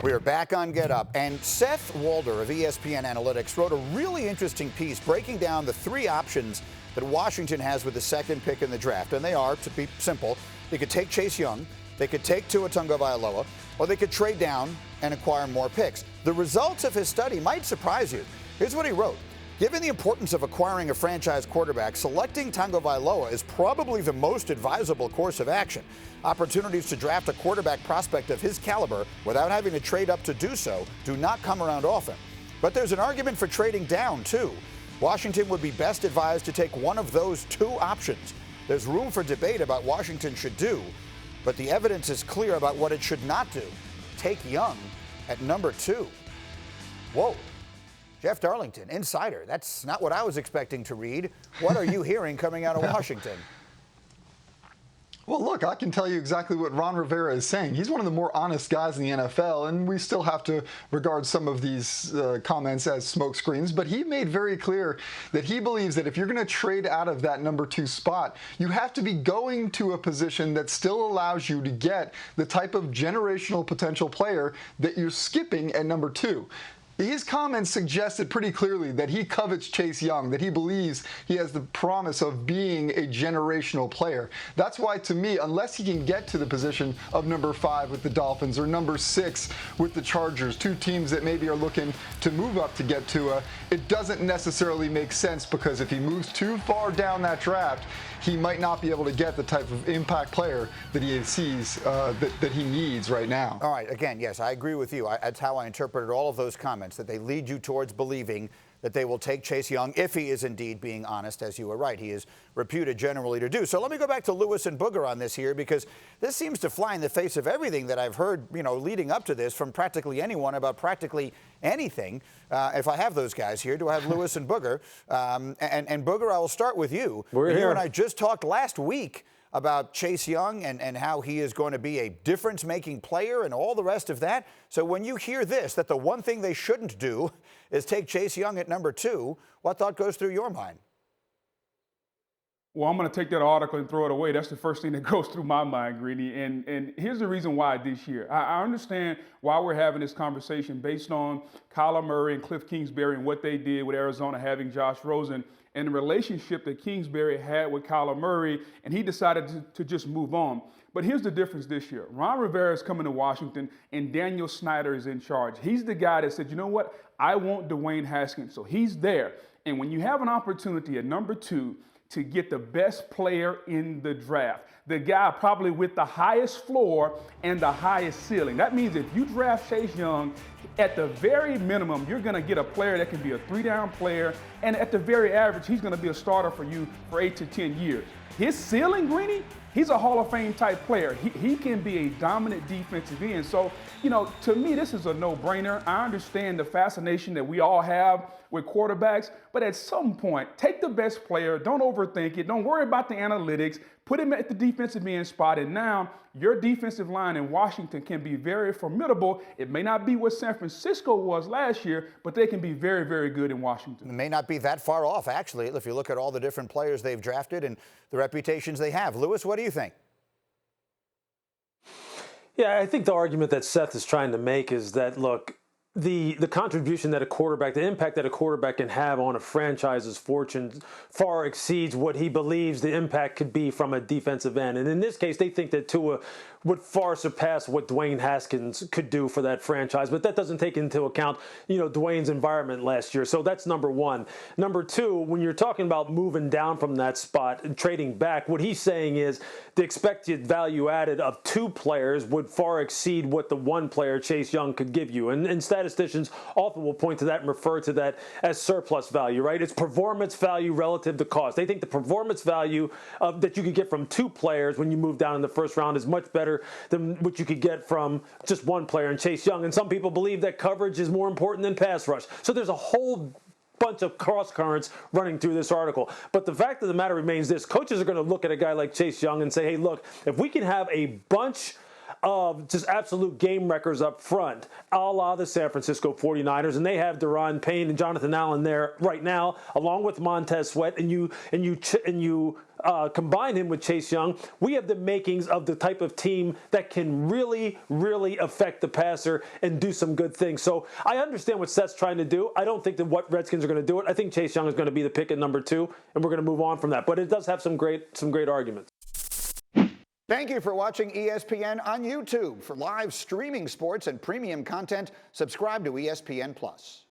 We are back on Get Up, and Seth Walder of ESPN Analytics wrote a really interesting piece breaking down the three options that Washington has with the second pick in the draft. And they are, to be simple, they could take Chase Young, they could take Tua Tagovailoa, or they could trade down and acquire more picks. The results of his study might surprise you. Here's what he wrote. Given the importance of acquiring a franchise quarterback, selecting Tagovailoa is probably the most advisable course of action. Opportunities to draft a quarterback prospect of his caliber without having to trade up to do so do not come around often. But there's an argument for trading down, too. Washington would be best advised to take one of those two options. There's room for debate about what Washington should do, but the evidence is clear about what it should not do. Take Young at number 2. Whoa. Jeff Darlington, insider. That's not what I was expecting to read. What are you hearing coming out of Washington? Well, look, I can tell you exactly what Ron Rivera is saying. He's one of the more honest guys in the NFL, and we still have to regard some of these comments as smokescreens. But he made very clear that he believes that if you're going to trade out of that number 2 spot, you have to be going to a position that still allows you to get the type of generational potential player that you're skipping at number 2. His comments suggested pretty clearly that he covets Chase Young, that he believes he has the promise of being a generational player. That's why, to me, unless he can get to the position of number 5 with the Dolphins or number 6 with the Chargers, two teams that maybe are looking to move up to get to it doesn't necessarily make sense, because if he moves too far down that draft, he might not be able to get the type of impact player that he sees that he needs right now. All right, again, yes, I agree with you. That's how I interpreted all of those comments, that they lead you towards believing that they will take Chase Young if he is indeed being honest, as you were right. He is reputed generally to do. So let me go back to Lewis and Booger on this here, because this seems to fly in the face of everything that I've heard, leading up to this from practically anyone about practically anything. If I have those guys here, do I have Lewis and Booger? And Booger, I will start with you. We're here. You and I just talked last week about Chase Young and how he is going to be a difference-making player and all the rest of that. So when you hear this, that the one thing they shouldn't do is take Chase Young at number 2, what thought goes through your mind? Well, I'm going to take that article and throw it away. That's the first thing that goes through my mind, Greeny. And here's the reason why this year. I understand why we're having this conversation based on Kyler Murray and Cliff Kingsbury and what they did with Arizona having Josh Rosen and the relationship that Kingsbury had with Kyler Murray, and he decided to just move on. But here's the difference this year. Ron Rivera is coming to Washington, and Daniel Snyder is in charge. He's the guy that said, you know what, I want Dwayne Haskins. So he's there. And when you have an opportunity at number 2 to get the best player in the draft, the guy probably with the highest floor and the highest ceiling. That means if you draft Chase Young, at the very minimum, you're going to get a player that can be a 3-down player, and at the very average, he's going to be a starter for you for 8 to 10 years. His ceiling, Greeny, he's a Hall of Fame type player. He can be a dominant defensive end. So, to me, this is a no-brainer. I understand the fascination that we all have with quarterbacks, but at some point, take the best player, don't overthink it, don't worry about the analytics, put him at the defensive end spot, and now your defensive line in Washington can be very formidable. It may not be what San Francisco was last year, but they can be very, very good in Washington. It may not be that far off, actually, if you look at all the different players they've drafted and the reputations they have. Lewis, what do you think? Yeah, I think the argument that Seth is trying to make is that, look, the contribution that a quarterback, the impact that a quarterback can have on a franchise's fortune far exceeds what he believes the impact could be from a defensive end. And in this case, they think that Tua would far surpass what Dwayne Haskins could do for that franchise. But that doesn't take into account, Dwayne's environment last year. So that's number 1. Number 2, when you're talking about moving down from that spot and trading back, what he's saying is the expected value added of 2 players would far exceed what the 1 player, Chase Young, could give you. And statisticians often will point to that and refer to that as surplus value, right? It's performance value relative to cost. They think the performance value that you could get from 2 players when you move down in the first round is much better than what you could get from just 1 player in Chase Young. And some people believe that coverage is more important than pass rush. So there's a whole bunch of cross currents running through this article. But the fact of the matter remains this. Coaches are going to look at a guy like Chase Young and say, hey, look, if we can have a bunch of just absolute game wreckers up front, a la the San Francisco 49ers, and they have Daron Payne and Jonathan Allen there right now, along with Montez Sweat, and you combine him with Chase Young, we have the makings of the type of team that can really, really affect the passer and do some good things. So I understand what Seth's trying to do. I don't think that what Redskins are going to do it. I think Chase Young is going to be the pick at number 2, and we're going to move on from that. But it does have some great arguments. Thank you for watching ESPN on YouTube. For live streaming sports and premium content, subscribe to ESPN+.